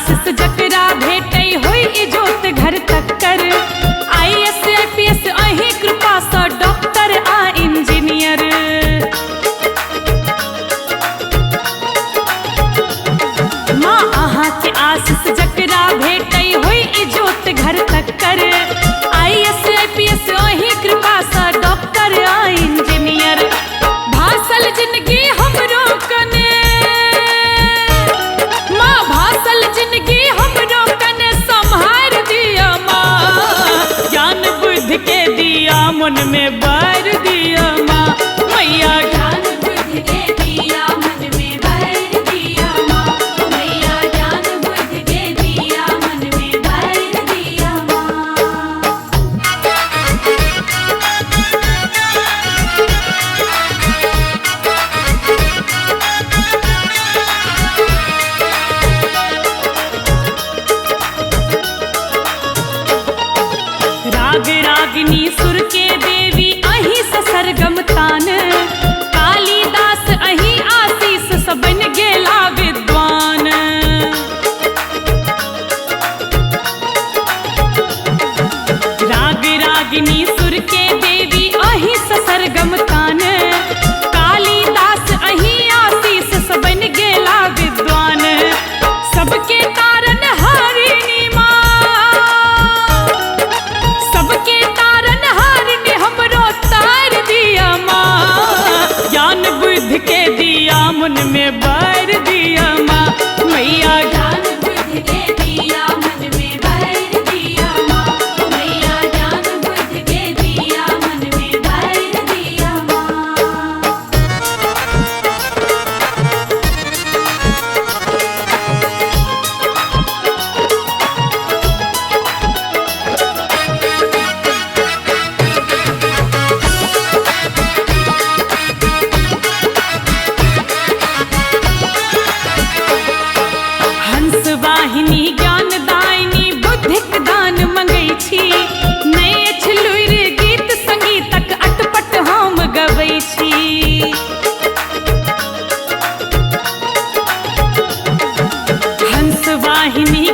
आशीष जकरा भेटै होई इजोत घर तक्कर। IAS IPS अहीं कृपा सँ डॉक्टर आ इंजीनियर। माँ अहाँ के आशीष जकरा भेटै होई इजोत घर तक्कर। IAS IPS अहीं कृपा सँ डॉक्टर आ इंजीनियर। भासल जिंदगी हमरो कने माँ, भासल जिंदगी हमरो कने संभार दिया माँ। ज्ञान बुद्धि के दिया मन में बार दिया माँ। मैया ज्ञान बुद्धि के दिया मन में भर दिया माँ। मैया ज्ञान बुद्धि के दिया मन में भर दिया माँ। राग रागिनी सुर के देवी अहीं स सरगम तान। कालिदास अहीं आशीष स बन गेला विद्वान। राग रागिनी सुर के देवी अहीं स सरगम तान। कालिदास अहीं आशीष स बन गेला विद्वान। सबके तारन हारिणी सबके तारन हारिणी हमरो तार दिया माँ। ज्ञान बुद्धि के दिया मन में बार दिया माँ। मैया ज्ञान बुद्धि के दिया मन में भर दिया माँ। मैया ज्ञान बुद्धि के दिया मन में भर दिया माँ। हंस वाहिनी ज्ञान दायिनी बुद्धिक दान मंगै छी। नै अछि लुइर गीत संगीतक अटपट हम गबै छी। हंस वाहिनी